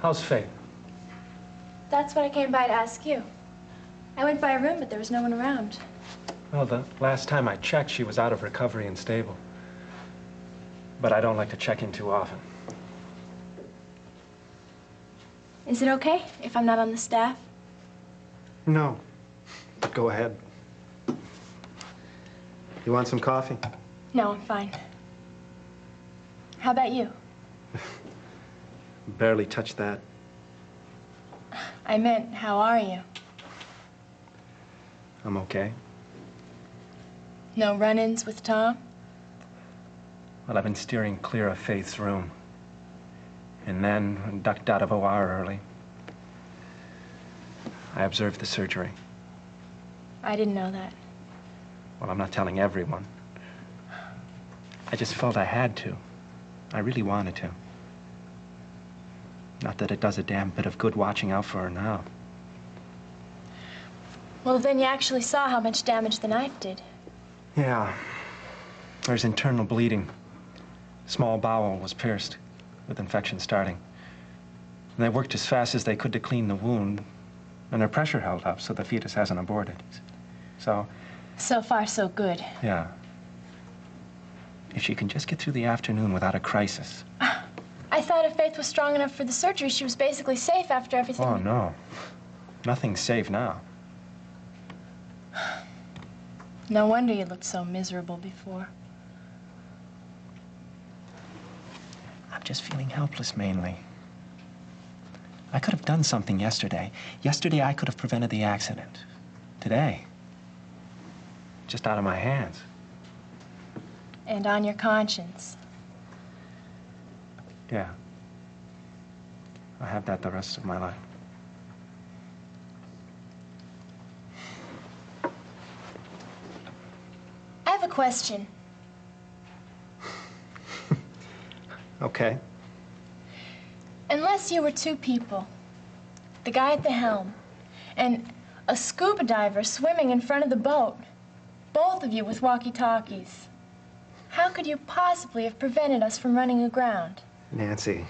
How's Faith? That's what I came by to ask you. I went by a room, but there was no one around. Well, the last time I checked, she was out of recovery and stable. But I don't like to check in too often. Is it okay if I'm not on the staff? No. Go ahead. You want some coffee? No, I'm fine. How about you? Barely touched that. I meant, how are you? I'm okay. No run-ins with Tom? Well, I've been steering clear of Faith's room. And then ducked out of OR early. I observed the surgery. I didn't know that. Well, I'm not telling everyone. I just felt I had to. I really wanted to. Not that it does a damn bit of good watching out for her now. Well, then you actually saw how much damage the knife did. Yeah. There's internal bleeding. Small bowel was pierced, with infection starting. And they worked as fast as they could to clean the wound, and their pressure held up, so the fetus hasn't aborted. So far, so good. Yeah. If she can just get through the afternoon without a crisis. I thought if Faith was strong enough for the surgery, she was basically safe after everything. Oh, no. Nothing's safe now. No wonder you looked so miserable before. I'm just feeling helpless, mainly. I could have done something yesterday. Yesterday, I could have prevented the accident. Today, just out of my hands. And on your conscience. Yeah. I'll have that the rest of my life. I have a question. Okay. Unless you were two people, the guy at the helm and a scuba diver swimming in front of the boat, both of you with walkie-talkies, how could you possibly have prevented us from running aground? Nancy,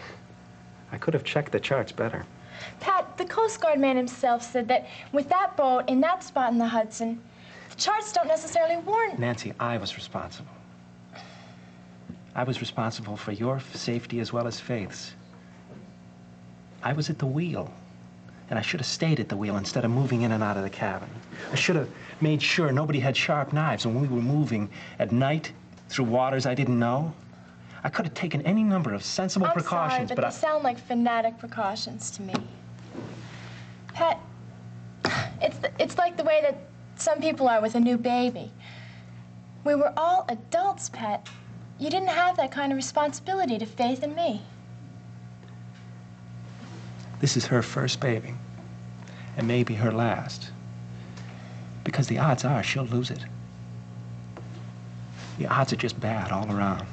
I could have checked the charts better. Pat, the Coast Guard man himself said that with that boat in that spot in the Hudson, the charts don't necessarily warn... Nancy, I was responsible. I was responsible for your safety as well as Faith's. I was at the wheel, and I should have stayed at the wheel instead of moving in and out of the cabin. I should have made sure nobody had sharp knives when we were moving at night through waters I didn't know. I could have taken any number of sensible precautions, but they sound like fanatic precautions to me. Pat, it's like the way that some people are with a new baby. We were all adults, Pat. You didn't have that kind of responsibility to Faith and me. This is her first baby, and maybe her last. Because the odds are she'll lose it. The odds are just bad all around.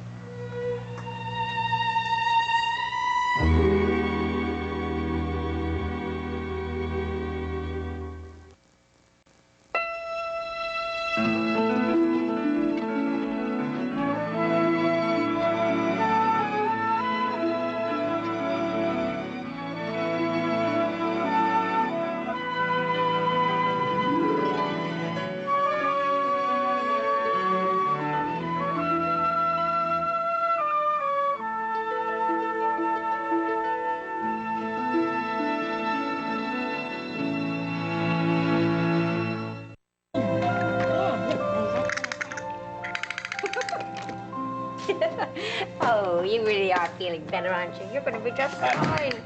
Oh, you really are feeling better, aren't you? You're going to be just fine.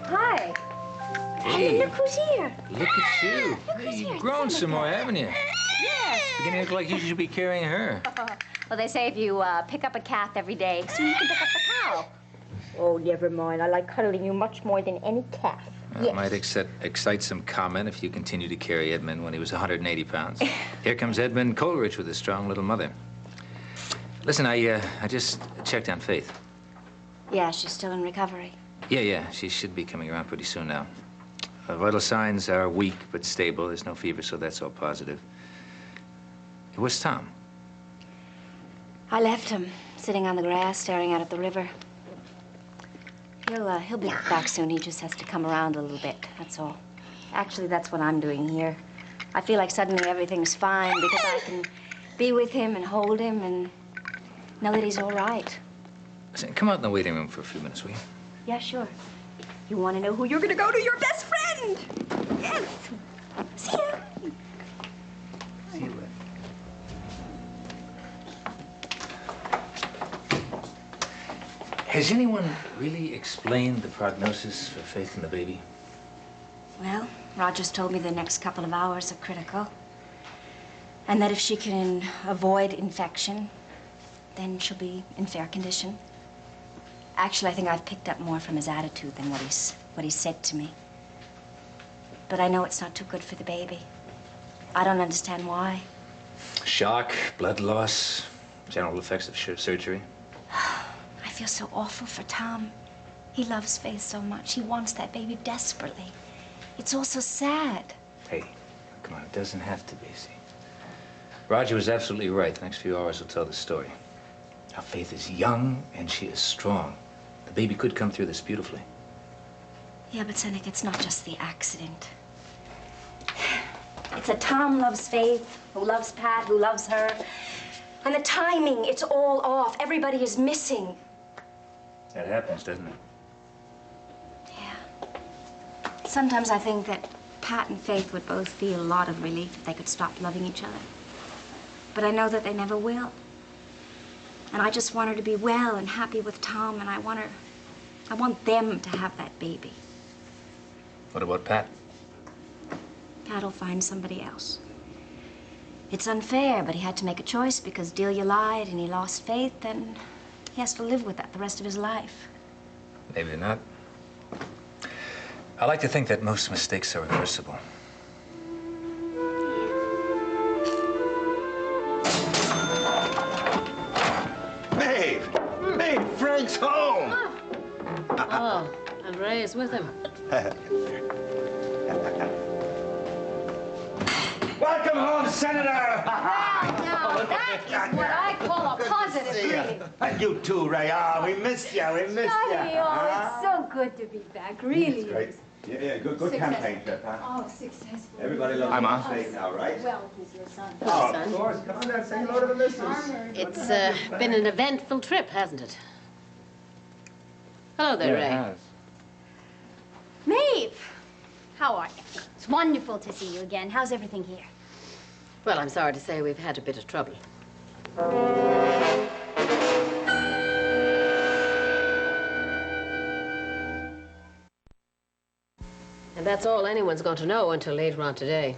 Hi. Hey, look who's here. Look at you. Hey, You've grown some more, haven't you? Yes. Beginning to look like you should be carrying her. Well, they say if you pick up a calf every day, soon you can pick up the cow. Oh, never mind. I like cuddling you much more than any calf. It might excite some comment if you continue to carry Edmund when he was 180 pounds. Here comes Edmund Coleridge with a strong little mother. Listen, I just checked on Faith. Yeah, she's still in recovery. Yeah, she should be coming around pretty soon now. Vital signs are weak but stable. There's no fever, so that's all positive. Where's Tom? I left him sitting on the grass, staring out at the river. He'll be back soon. He just has to come around a little bit, that's all. Actually, that's what I'm doing here. I feel like suddenly everything's fine because I can be with him and hold him and know that he's all right. Listen, come out in the waiting room for a few minutes, will you? Yeah, sure. You want to know who you're going to go to? Your best friend! Yes! See you! See you later. Has anyone really explained the prognosis for Faith and the baby? Well, Roger's told me the next couple of hours are critical. And that if she can avoid infection, then she'll be in fair condition. Actually, I think I've picked up more from his attitude than what he's said to me. But I know it's not too good for the baby. I don't understand why. Shock, blood loss, general effects of surgery. I feel so awful for Tom. He loves Faith so much. He wants that baby desperately. It's all so sad. Hey, come on, it doesn't have to be, see? Roger was absolutely right. The next few hours will tell the story. Now, Faith is young and she is strong. The baby could come through this beautifully. Yeah, but Seneca, it's not just the accident. It's that Tom loves Faith, who loves Pat, who loves her. And the timing, it's all off. Everybody is missing. That happens, doesn't it? Yeah. Sometimes I think that Pat and Faith would both feel a lot of relief if they could stop loving each other. But I know that they never will. And I just want her to be well and happy with Tom, and I want them to have that baby. What about Pat? Pat'll find somebody else. It's unfair, but he had to make a choice because Delia lied and he lost Faith, and he has to live with that the rest of his life. Maybe not. I like to think that most mistakes are reversible. Maeve, Frank's home! Oh, and Ray is with him. Welcome home, Senator! Now, that is what I call a positive greeting. And you too, Ray. We missed you. We missed you. It's so good to be back, really. Great. Yeah, good campaign trip, huh? Oh, successful. Everybody loves Hi, Ma. State now, right? Well, he's your son. Oh, of course. Come on down, say hello to the missus. It's been an eventful trip, hasn't it? Hello there, Ray. Maeve! How are you? It's wonderful to see you again. How's everything here? Well, I'm sorry to say we've had a bit of trouble. And that's all anyone's going to know until later on today.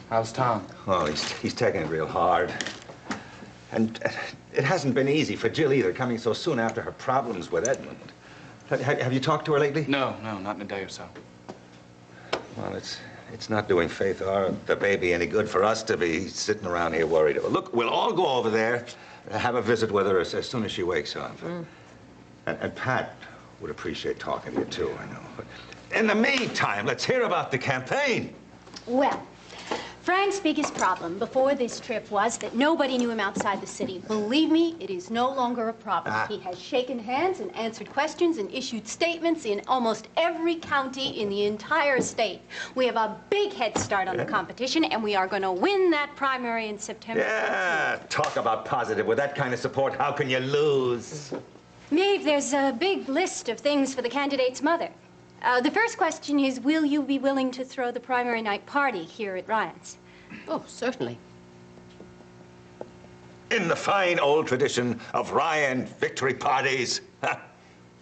How's Tom? Oh, he's taking it real hard. And it hasn't been easy for Jill either, coming so soon after her problems with Edmund. Have you talked to her lately? No, not in a day or so. Well, it's not doing Faith or the baby any good for us to be sitting around here worried. Look, we'll all go over there, have a visit with her as soon as she wakes up. And Pat would appreciate talking to you, too, I know. But in the meantime, let's hear about the campaign. Well, Frank's biggest problem before this trip was that nobody knew him outside the city. Believe me, it is no longer a problem. He has shaken hands and answered questions and issued statements in almost every county in the entire state. We have a big head start on the competition, and we are going to win that primary in September. Yeah, talk about positive. With that kind of support, how can you lose? Maeve, there's a big list of things for the candidate's mother. The first question is, will you be willing to throw the primary night party here at Ryan's? Oh, certainly. In the fine old tradition of Ryan victory parties.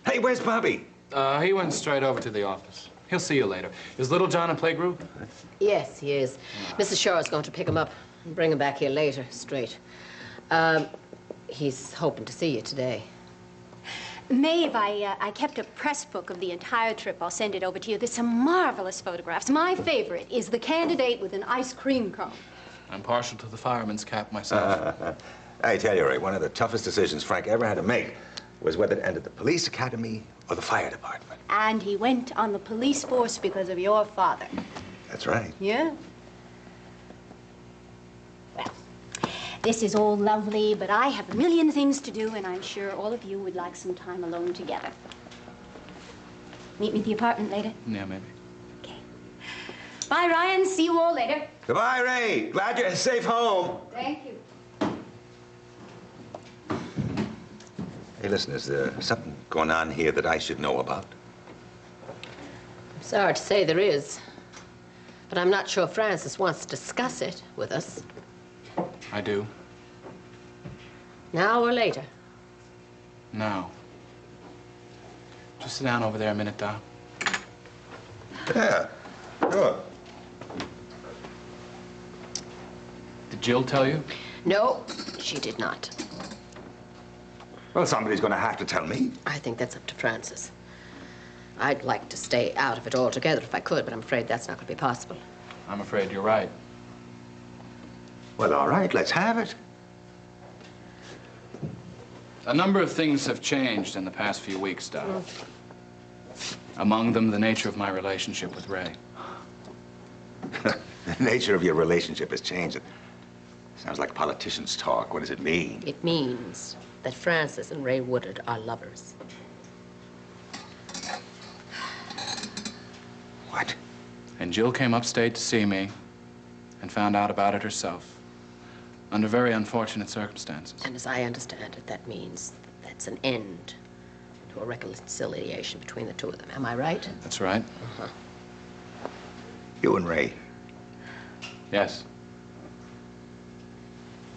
Hey, where's Bobby? He went straight over to the office. He'll see you later. Is little John in playgroup? Yes, he is. Mrs. Shaw is going to pick him up and bring him back here later, straight. He's hoping to see you today. Maeve, I kept a press book of the entire trip. I'll send it over to you. There's some marvelous photographs. My favorite is the candidate with an ice cream cone. I'm partial to the fireman's cap myself. I tell you, Ray, one of the toughest decisions Frank ever had to make was whether to enter the police academy or the fire department. And he went on the police force because of your father. That's right. Yeah? Well, this is all lovely, but I have a million things to do, and I'm sure all of you would like some time alone together. Meet me at the apartment later. Yeah, maybe. Okay. Bye, Ryan. See you all later. Goodbye, Ray. Glad you're safe home. Thank you. Hey, listen, is there something going on here that I should know about? I'm sorry to say there is. But I'm not sure Francis wants to discuss it with us. I do. Now or later? No. Just sit down over there a minute, Doc. Yeah, sure. Did Jill tell you? No, she did not. Well, somebody's going to have to tell me. I think that's up to Francis. I'd like to stay out of it altogether if I could, but I'm afraid that's not going to be possible. I'm afraid you're right. Well, all right, let's have it. A number of things have changed in the past few weeks, Doc. Among them, the nature of my relationship with Ray. The nature of your relationship has changed. It sounds like politicians talk. What does it mean? It means that Francis and Ray Woodard are lovers. What? And Jill came upstate to see me and found out about it herself, under very unfortunate circumstances. And as I understand it, that means that's an end to a reconciliation between the two of them. Am I right? That's right. Uh-huh. You and Ray. Yes.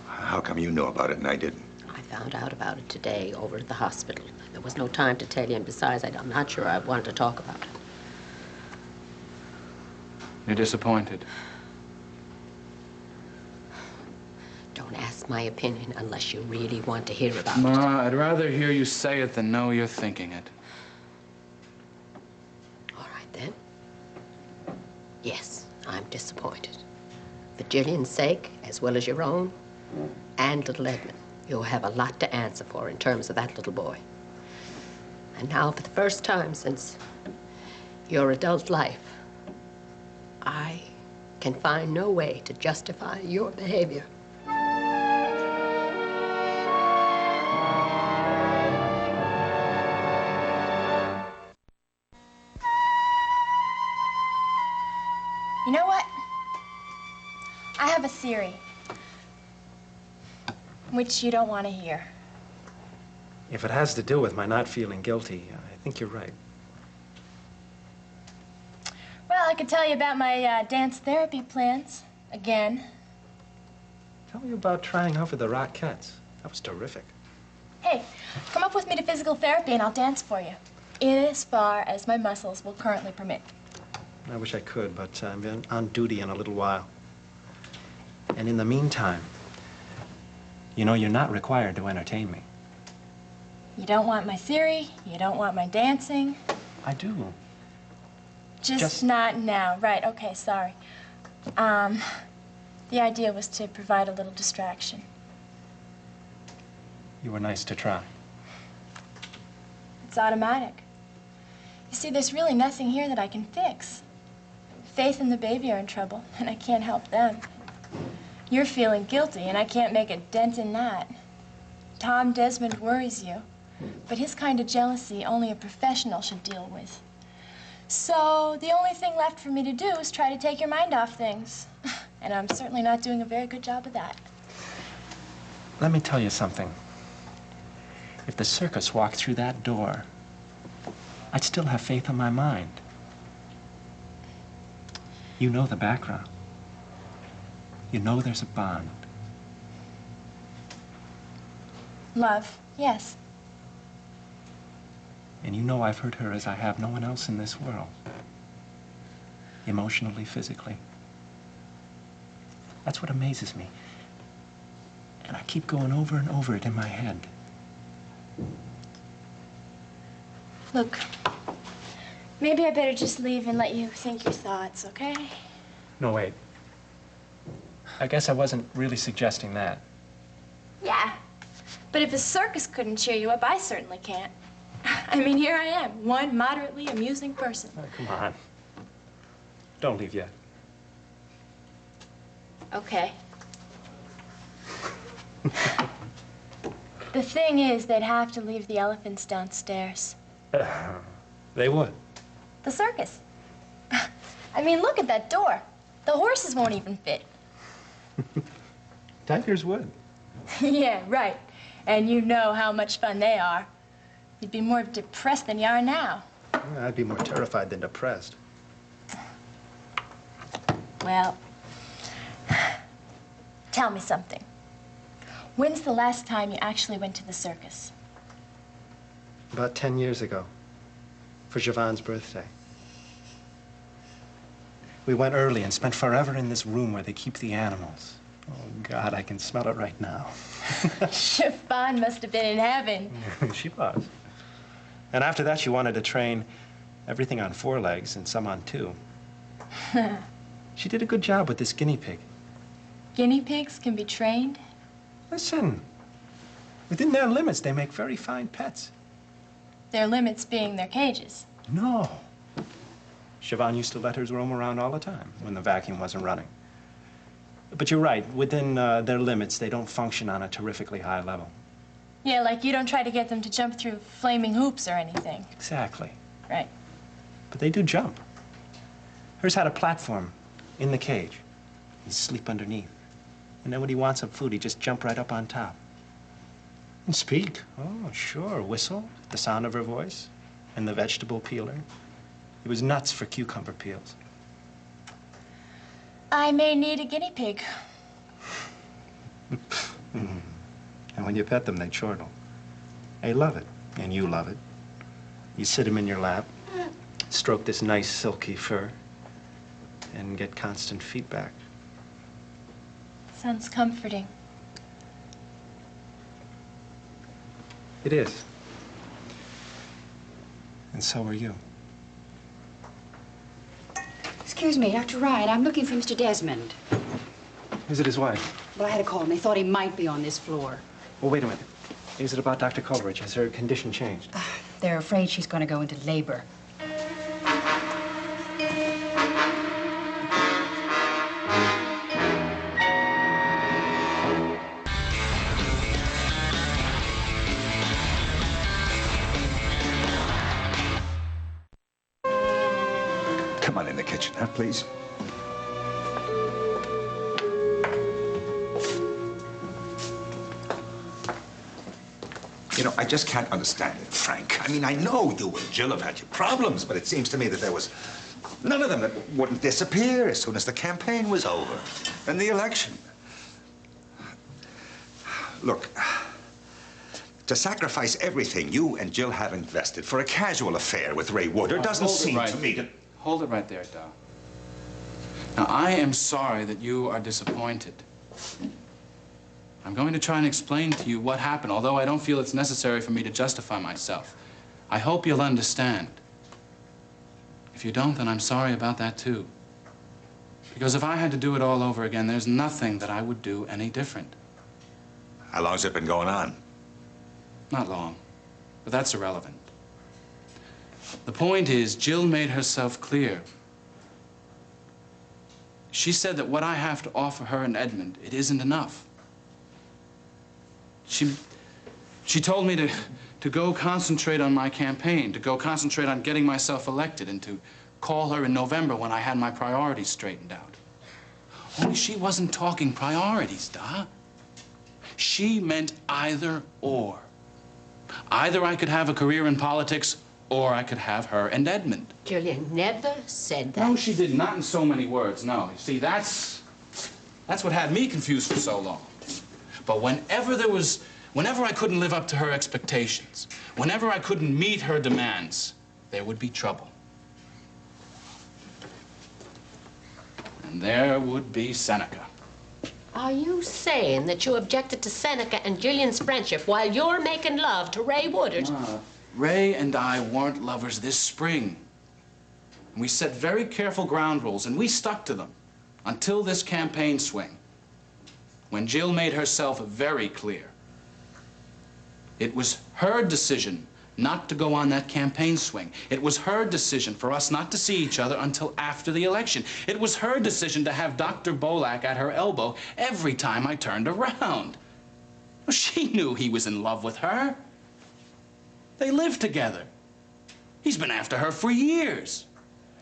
How come you know about it and I didn't? I found out about it today over at the hospital. There was no time to tell you, and besides, I'm not sure I wanted to talk about it. You're disappointed. Don't ask my opinion unless you really want to hear about it. Ma, I'd rather hear you say it than know you're thinking it. All right, then. Yes, I'm disappointed. For Jillian's sake, as well as your own, and little Edmund, you'll have a lot to answer for in terms of that little boy. And now, for the first time since your adult life, I can find no way to justify your behavior. You know what? I have a theory, which you don't want to hear. If it has to do with my not feeling guilty, I think you're right. Well, I could tell you about my dance therapy plans again. Tell me about trying out for the Rockettes. That was terrific. Hey, come up with me to physical therapy and I'll dance for you, as far as my muscles will currently permit. I wish I could, but I'm on duty in a little while. And in the meantime, you know, you're not required to entertain me. You don't want my theory, you don't want my dancing. I do. Just not now. Right, okay, sorry. The idea was to provide a little distraction. You were nice to try. It's automatic. You see, there's really nothing here that I can fix. Faith and the baby are in trouble, and I can't help them. You're feeling guilty, and I can't make a dent in that. Tom Desmond worries you, but his kind of jealousy only a professional should deal with. So the only thing left for me to do is try to take your mind off things. And I'm certainly not doing a very good job of that. Let me tell you something. If the circus walked through that door, I'd still have faith in my mind. You know the background. You know there's a bond. Love, yes. And you know I've hurt her as I have no one else in this world. Emotionally, physically. That's what amazes me. And I keep going over and over it in my head. Look, maybe I better just leave and let you think your thoughts, okay? No, wait. I guess I wasn't really suggesting that. Yeah, but if a circus couldn't cheer you up, I certainly can't. I mean, here I am, one moderately amusing person. Oh, come on. Don't leave yet. Okay. The thing is, they'd have to leave the elephants downstairs. They would. The circus. I mean, look at that door. The horses won't even fit. Tigers would. Yeah, right. And you know how much fun they are. You'd be more depressed than you are now. I'd be more terrified than depressed. Well, tell me something. When's the last time you actually went to the circus? About 10 years ago, for Javon's birthday. We went early and spent forever in this room where they keep the animals. Oh, God, I can smell it right now. Chiffon must have been in heaven. She was. And after that, she wanted to train everything on 4 legs and some on 2. She did a good job with this guinea pig. Guinea pigs can be trained? Listen, within their limits, they make very fine pets. Their limits being their cages. No. Siobhan used to let hers roam around all the time when the vacuum wasn't running. But you're right, within their limits, they don't function on a terrifically high level. Yeah, like you don't try to get them to jump through flaming hoops or anything. Exactly. Right. But they do jump. Hers had a platform in the cage. He'd sleep underneath. And then when he wants some food, he'd just jump right up on top. And speak. Oh, sure. Whistle, the sound of her voice, and the vegetable peeler. He was nuts for cucumber peels. I may need a guinea pig. And when you pet them, they chortle. They love it, and you love it. You sit them in your lap, stroke this nice silky fur, and get constant feedback. Sounds comforting. It is. And so are you. Excuse me, Dr. Ryan, I'm looking for Mr. Desmond. Is it his wife? Well, I had a call, and they thought he might be on this floor. Well, wait a minute. Is it about Dr. Coleridge? Has her condition changed? They're afraid she's going to go into labor. Come on in the kitchen, huh, please? You know, I just can't understand it, Frank. I mean, I know you and Jill have had your problems, but it seems to me that there was none of them that wouldn't disappear as soon as the campaign was over and the election. Look, to sacrifice everything you and Jill have invested for a casual affair with Ray Woodard doesn't seem to me to... Hold it right there, Doc. Now, I am sorry that you are disappointed. I'm going to try and explain to you what happened, although I don't feel it's necessary for me to justify myself. I hope you'll understand. If you don't, then I'm sorry about that, too. Because if I had to do it all over again, there's nothing that I would do any different. How long's it been going on? Not long, but that's irrelevant. The point is, Jill made herself clear. She said that what I have to offer her and Edmund, it isn't enough. She told me to go concentrate on my campaign, to go concentrate on getting myself elected, and to call her in November when I had my priorities straightened out. Only she wasn't talking priorities, Da. She meant either or. Either I could have a career in politics, or I could have her and Edmund. Julia never said that. No, she did not in so many words, no. You see, that's what had me confused for so long. But whenever I couldn't live up to her expectations, whenever I couldn't meet her demands, there would be trouble. And there would be Seneca. Are you saying that you objected to Seneca and Jillian's friendship while you're making love to Ray Woodard? Ray and I weren't lovers this spring. We set very careful ground rules, and we stuck to them until this campaign swing, when Jill made herself very clear. It was her decision not to go on that campaign swing. It was her decision for us not to see each other until after the election. It was her decision to have Dr. Bolak at her elbow every time I turned around. She knew he was in love with her. They lived together. He's been after her for years.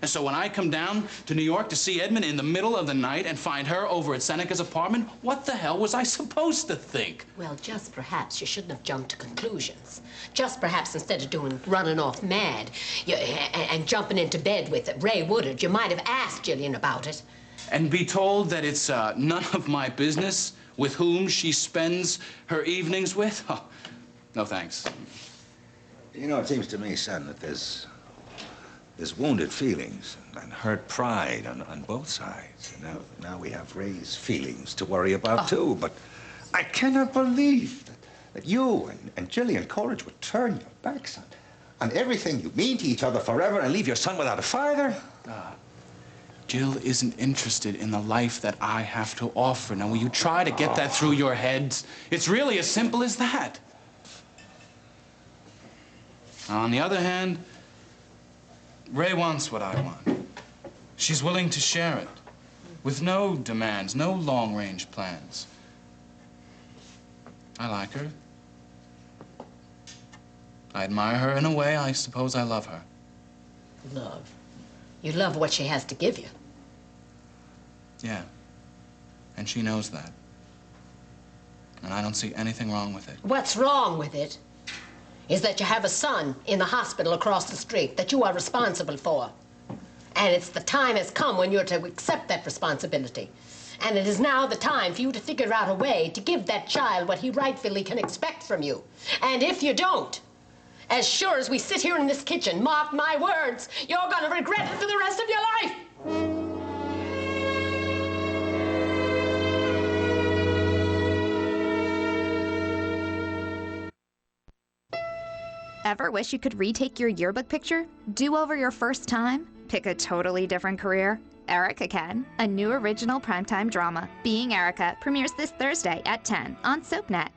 And so when I come down to New York to see Edmund in the middle of the night and find her over at Seneca's apartment, what the hell was I supposed to think? Well, just perhaps you shouldn't have jumped to conclusions. Just perhaps instead of running off mad and jumping into bed with Ray Woodard, you might have asked Jillian about it. And be told that it's none of my business with whom she spends her evenings with? Oh, no thanks. You know, it seems to me, son, that there's wounded feelings and hurt pride on both sides. And now we have Ray's feelings to worry about, too. But I cannot believe that you and Jillian Coleridge would turn your backs on everything you mean to each other forever and leave your son without a father. Jill isn't interested in the life that I have to offer. Now, will you try to get that through your heads? It's really as simple as that. On the other hand, Ray wants what I want. She's willing to share it, with no demands, no long-range plans. I like her. I admire her in a way. I suppose I love her. Love? You love what she has to give you. Yeah. And she knows that. And I don't see anything wrong with it. What's wrong with it is that you have a son in the hospital across the street that you are responsible for. And it's the time has come when you're to accept that responsibility. And it is now the time for you to figure out a way to give that child what he rightfully can expect from you. And if you don't, as sure as we sit here in this kitchen, mark my words, you're gonna regret it for the rest of your life. Ever wish you could retake your yearbook picture? Do over your first time? Pick a totally different career? Erica Can, a new original primetime drama, Being Erica, premieres this Thursday at 10 on SoapNet.